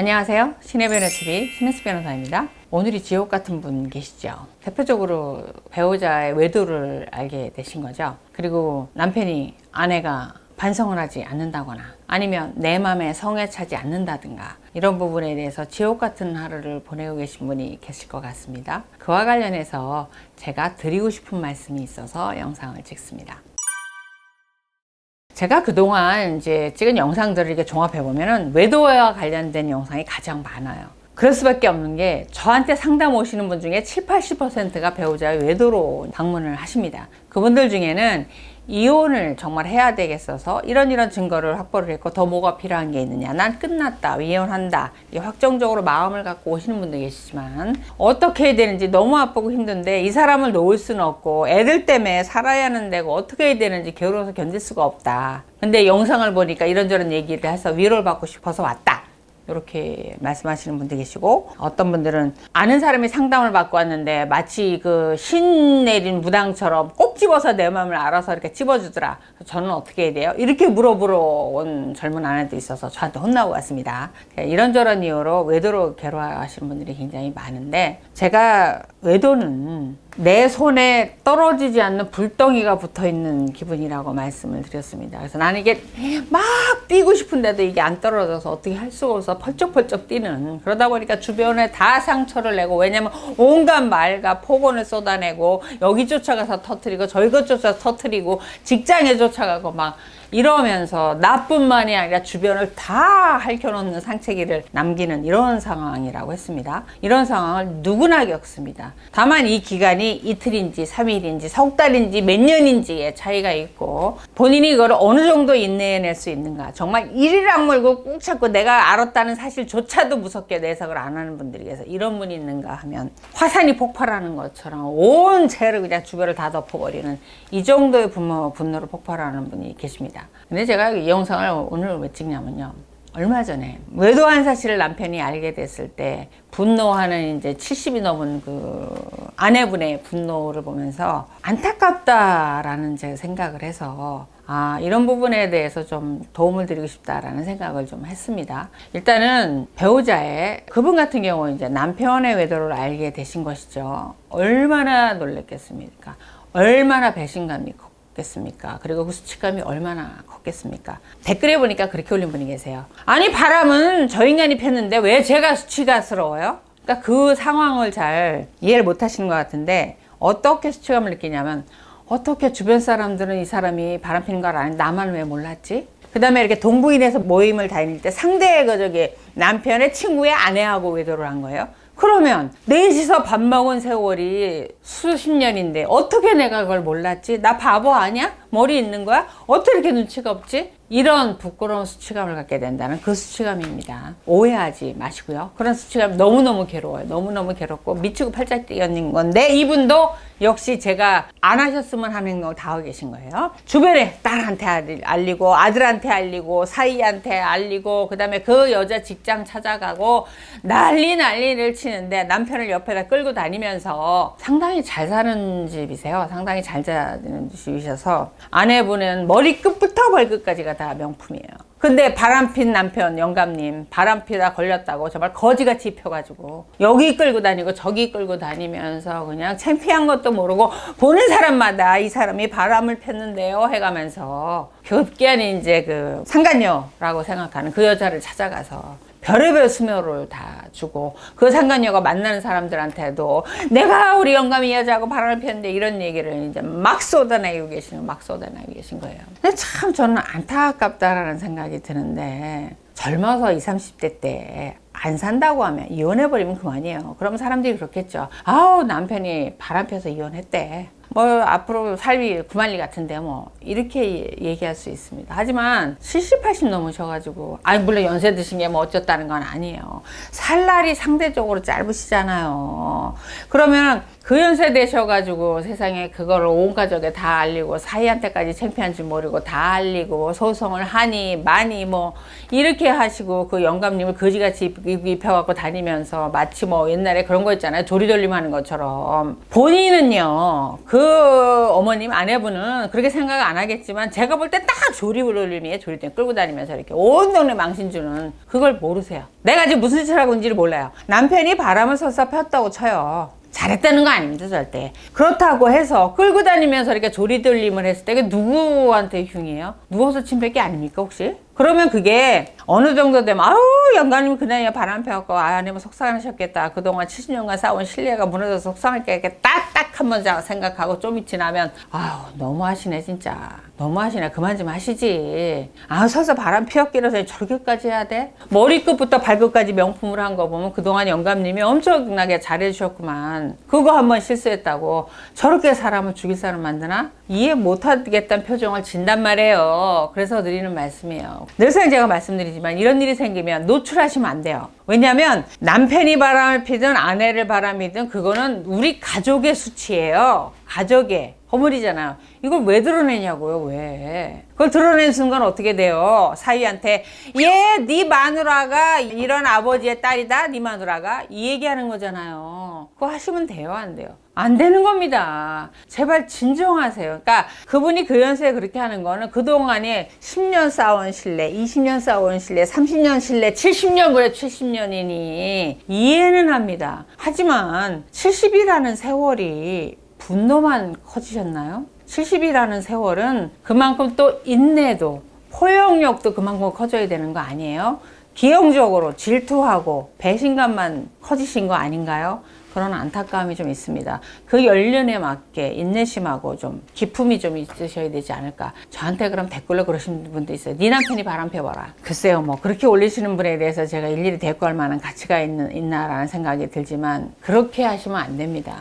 안녕하세요. 신혜변호TV 신혜수 변호사입니다. 오늘이 지옥 같은 분 계시죠? 대표적으로 배우자의 외도를 알게 되신 거죠. 그리고 남편이 아내가 반성을 하지 않는다거나 아니면 내 맘에 성에 차지 않는다든가 이런 부분에 대해서 지옥 같은 하루를 보내고 계신 분이 계실 것 같습니다. 그와 관련해서 제가 드리고 싶은 말씀이 있어서 영상을 찍습니다. 제가 그동안 이제 찍은 영상들을 이렇게 종합해보면은 외도와 관련된 영상이 가장 많아요. 그럴 수밖에 없는 게 저한테 상담 오시는 분 중에 70~80%가 배우자의 외도로 방문을 하십니다. 그분들 중에는 이혼을 정말 해야 되겠어서 이런 증거를 확보를 했고 더 뭐가 필요한 게 있느냐, 난 끝났다, 이혼한다, 확정적으로 마음을 갖고 오시는 분도 계시지만 어떻게 해야 되는지 너무 아프고 힘든데 이 사람을 놓을 수는 없고 애들 때문에 살아야 하는 데고 어떻게 해야 되는지 괴로워서 견딜 수가 없다. 근데 영상을 보니까 이런저런 얘기를 해서 위로를 받고 싶어서 왔다, 이렇게 말씀하시는 분도 계시고, 어떤 분들은 아는 사람이 상담을 받고 왔는데 마치 그 신 내린 무당처럼 꼭 집어서 내 마음을 알아서 이렇게 집어주더라, 저는 어떻게 해야 돼요? 이렇게 물어보러 온 젊은 아내도 있어서 저한테 혼나고 왔습니다. 이런저런 이유로 외도로 괴로워하시는 분들이 굉장히 많은데, 제가 외도는 내 손에 떨어지지 않는 불덩이가 붙어있는 기분이라고 말씀을 드렸습니다. 그래서 나는 이게 막 뛰고 싶은데도 이게 안 떨어져서 어떻게 할 수가 없어 펄쩍펄쩍 뛰는, 그러다 보니까 주변에 다 상처를 내고, 왜냐면 온갖 말과 폭언을 쏟아내고 여기 쫓아가서 터뜨리고 저기 쫓아가서 터뜨리고 직장에 쫓아가고 막 이러면서 나뿐만이 아니라 주변을 다 핥혀놓는 상처기를 남기는 이런 상황이라고 했습니다. 이런 상황을 누구나 겪습니다. 다만 이 기간이 이틀인지 3일인지 석 달인지 몇 년인지의 차이가 있고, 본인이 이걸 어느 정도 인내해낼 수 있는가, 정말 이를 악물고 꾹 참고 내가 알았다는 사실조차도 무섭게 내색을 안 하는 분들이 계세요. 이런 분이 있는가 하면 화산이 폭발하는 것처럼 온 죄를 그냥 주변을 다 덮어버리는 이 정도의 분노로 폭발하는 분이 계십니다. 근데 제가 이 영상을 오늘 왜 찍냐면요, 얼마 전에 외도한 사실을 남편이 알게 됐을 때 분노하는 이제 70이 넘은 그 아내분의 분노를 보면서 안타깝다라는 제 생각을 해서, 이런 부분에 대해서 좀 도움을 드리고 싶다라는 생각을 좀 했습니다. 일단은 배우자의 그분 같은 경우 이제 남편의 외도를 알게 되신 것이죠. 얼마나 놀랬겠습니까? 얼마나 배신감이 컸겠습니까? 그리고 그 수치감이 얼마나 컸겠습니까? 댓글에 보니까 그렇게 올린 분이 계세요. 아니, 바람은 저 인간이 폈는데 왜 제가 수치가스러워요? 그러니까 그 상황을 잘 이해를 못 하시는 것 같은데, 어떻게 수치감을 느끼냐면, 어떻게 주변 사람들은 이 사람이 바람 피는 걸 아는데 나만 왜 몰랐지? 그 다음에 이렇게 동부인에서 모임을 다닐 때 상대의 남편의 친구의 아내하고 외도를 한 거예요. 그러면 넷이서 밥 먹은 세월이 수십 년인데 어떻게 내가 그걸 몰랐지? 나 바보 아니야? 머리 있는 거야? 어떻게 이렇게 눈치가 없지? 이런 부끄러운 수치감을 갖게 된다는 그 수치감입니다. 오해하지 마시고요. 그런 수치감 너무너무 괴로워요. 너무너무 괴롭고 미치고 팔짝 뛰어있는 건데, 이분도 역시 제가 안 하셨으면 하는 행동을 다 하고 계신 거예요. 주변에 딸한테 알리고 아들한테 알리고 사이한테 알리고, 그 다음에 그 여자 직장 찾아가고 난리를 치는데 남편을 옆에다 끌고 다니면서, 상당히 잘 사는 집이세요. 상당히 잘 사는 집이셔서 아내분은 머리 끝부터 발끝까지가 다 명품이에요. 근데 바람핀 남편 영감님, 바람피다 걸렸다고 정말 거지같이 펴가지고 여기 끌고 다니고 저기 끌고 다니면서 그냥 창피한 것도 모르고 보는 사람마다 이 사람이 바람을 폈는데요 해가면서 급기야니 이제 그 상간녀라고 생각하는 그 여자를 찾아가서 별의별 수모를 다 주고, 그 상간녀가 만나는 사람들한테도 내가 우리 영감이 여자하고 바람을 피웠는데 이런 얘기를 이제 막 쏟아내고 계신 거예요. 근데 참 저는 안타깝다라는 생각이 드는데, 젊어서 20, 30대 때 안 산다고 하면 이혼해버리면 그만이에요. 그러면 사람들이 그렇겠죠. 아우, 남편이 바람 펴서 이혼했대, 뭐 앞으로 삶이 구만리 같은데 뭐 이렇게 얘기할 수 있습니다. 하지만 70, 80 넘으셔가지고, 물론 연세 드신 게 뭐 어쩌다는 건 아니에요. 살 날이 상대적으로 짧으시잖아요. 그러면 그 연세 되셔가지고 세상에 그거를 온 가족에 다 알리고 사이한테까지 창피한지 모르고 다 알리고 소송을 하니 많이 뭐 이렇게 하시고 그 영감님을 거지같이 입혀갖고 다니면서 마치 뭐 옛날에 그런 거 있잖아요. 조리돌림 하는 것처럼. 본인은요, 그 어머님 아내분은 그렇게 생각 안 하겠지만 제가 볼 때 딱 조리돌림이에요. 조리돌림 끌고 다니면서 이렇게 온 동네 망신 주는 그걸 모르세요. 내가 지금 무슨 짓을 하고 있는지를 몰라요. 남편이 바람을 설사 폈다고 쳐요. 잘했다는 거 아닙니다, 절대. 그렇다고 해서 끌고 다니면서 이렇게 조리돌림을 했을 때 이게 누구한테 흉이에요? 누워서 침 뱉기 아닙니까, 혹시? 그러면 그게 어느 정도 되면 아우 영감님 그날 바람 펴갖고 아내면 속상하셨겠다. 그동안 70년간 쌓아온 신뢰가 무너져서 속상했겠다. 딱 한번 생각하고 좀 지나면 아우 너무하시네 진짜. 너무하시네. 그만 좀 하시지. 아 서서 바람 피웠기라서 저렇게까지 해야 돼? 머리끝부터 발끝까지 명품으로 한 거 보면 그동안 영감님이 엄청나게 잘해주셨구만. 그거 한번 실수했다고 저렇게 사람을 죽일 사람 만드나? 이해 못하겠다는 표정을 진단 말이에요. 그래서 드리는 말씀이에요. 늘상 제가 말씀드리지만 이런 일이 생기면 노출하시면 안 돼요. 왜냐하면 남편이 바람을 피든 아내를 바람이든 그거는 우리 가족의 수치예요. 가족의 허물이잖아요. 이걸 왜 드러내냐고요. 왜? 그걸 드러낸 순간 어떻게 돼요? 사위한테 네 마누라가 이런 아버지의 딸이다. 네 마누라가 이 얘기하는 거잖아요. 그거 하시면 돼요? 안 돼요? 안 되는 겁니다. 제발 진정하세요. 그러니까 그분이 그 연세에 그렇게 하는 거는 그동안에 10년 쌓아온 신뢰, 20년 쌓아온 신뢰, 30년 신뢰, 70년 그래 70년이니 이해는 합니다. 하지만 70이라는 세월이 분노만 커지셨나요? 70이라는 세월은 그만큼 또 인내도 포용력도 그만큼 커져야 되는 거 아니에요? 기형적으로 질투하고 배신감만 커지신 거 아닌가요? 그런 안타까움이 좀 있습니다. 그 연륜에 맞게 인내심하고 좀 기품이 좀 있으셔야 되지 않을까. 저한테 그럼 댓글로 그러시는 분도 있어요. 네 남편이 바람 펴봐라. 글쎄요, 뭐 그렇게 올리시는 분에 대해서 제가 일일이 대꾸할 만한 가치가 있나라는 생각이 들지만 그렇게 하시면 안 됩니다.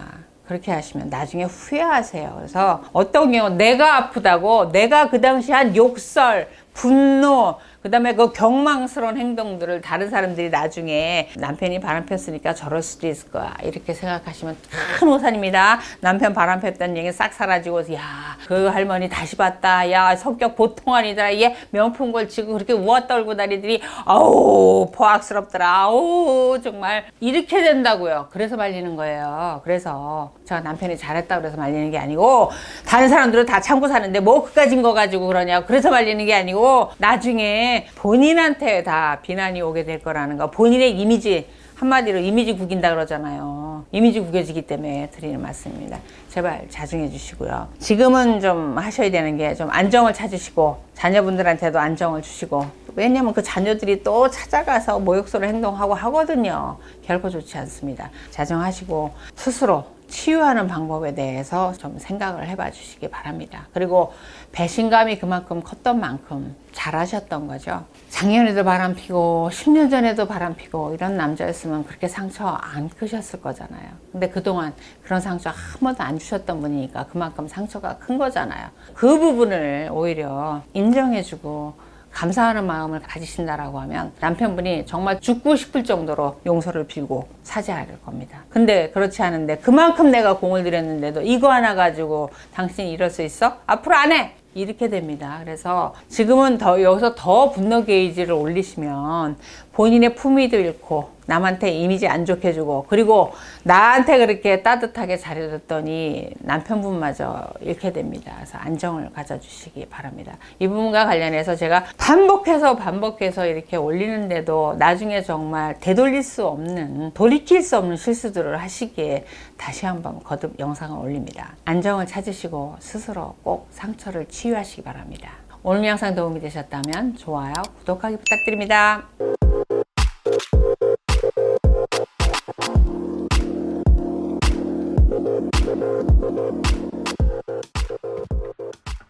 그렇게 하시면 나중에 후회하세요. 그래서 어떤 경우 내가 아프다고 내가 그 당시 한 욕설, 분노, 그 다음에 그 경망스러운 행동들을 다른 사람들이 나중에 남편이 바람 폈으니까 저럴 수도 있을 거야. 이렇게 생각하시면 큰 오산입니다. 남편 바람 폈다는 얘기 싹 사라지고, 야, 그 할머니 다시 봤다. 야, 성격 보통 아니더라. 얘 명품 걸치고 그렇게 우아 떨고 다니더니, 아우, 포악스럽더라. 아우, 정말. 이렇게 된다고요. 그래서 말리는 거예요. 그래서 제가 남편이 잘했다 그래서 말리는 게 아니고, 다른 사람들은 다 참고 사는데 뭐 그까진 거 가지고 그러냐고. 그래서 말리는 게 아니고, 나중에 본인한테 다 비난이 오게 될 거라는 거. 본인의 이미지, 한마디로 이미지 구긴다 그러잖아요. 이미지 구겨지기 때문에 드리는 말씀입니다. 제발 자중해 주시고요. 지금은 좀 하셔야 되는 게 좀 안정을 찾으시고 자녀분들한테도 안정을 주시고, 왜냐면 그 자녀들이 또 찾아가서 모욕스러운 행동하고 하거든요. 결코 좋지 않습니다. 자정하시고 스스로 치유하는 방법에 대해서 좀 생각을 해봐 주시기 바랍니다. 그리고 배신감이 그만큼 컸던 만큼 잘하셨던 거죠. 작년에도 바람 피고 10년 전에도 바람 피고 이런 남자였으면 그렇게 상처 안 크셨을 거잖아요. 근데 그동안 그런 상처 한 번도 안 주셨던 분이니까 그만큼 상처가 큰 거잖아요. 그 부분을 오히려 인정해주고 감사하는 마음을 가지신다라고 하면 남편분이 정말 죽고 싶을 정도로 용서를 빌고 사죄할 겁니다. 근데 그렇지 않은데 그만큼 내가 공을 들였는데도 이거 하나 가지고 당신이 이럴 수 있어? 앞으로 안 해! 이렇게 됩니다. 그래서 지금은 여기서 더 분노 게이지를 올리시면 본인의 품위도 잃고 남한테 이미지 안 좋게 해주고, 그리고 나한테 그렇게 따뜻하게 잘해줬더니 남편분마저 잃게 됩니다. 그래서 안정을 가져주시기 바랍니다. 이 부분과 관련해서 제가 반복해서 이렇게 올리는데도 나중에 정말 되돌릴 수 없는, 돌이킬 수 없는 실수들을 하시기에 다시 한번 거듭 영상을 올립니다. 안정을 찾으시고 스스로 꼭 상처를 치유하시기 바랍니다. 오늘 영상 도움이 되셨다면 좋아요, 구독하기 부탁드립니다.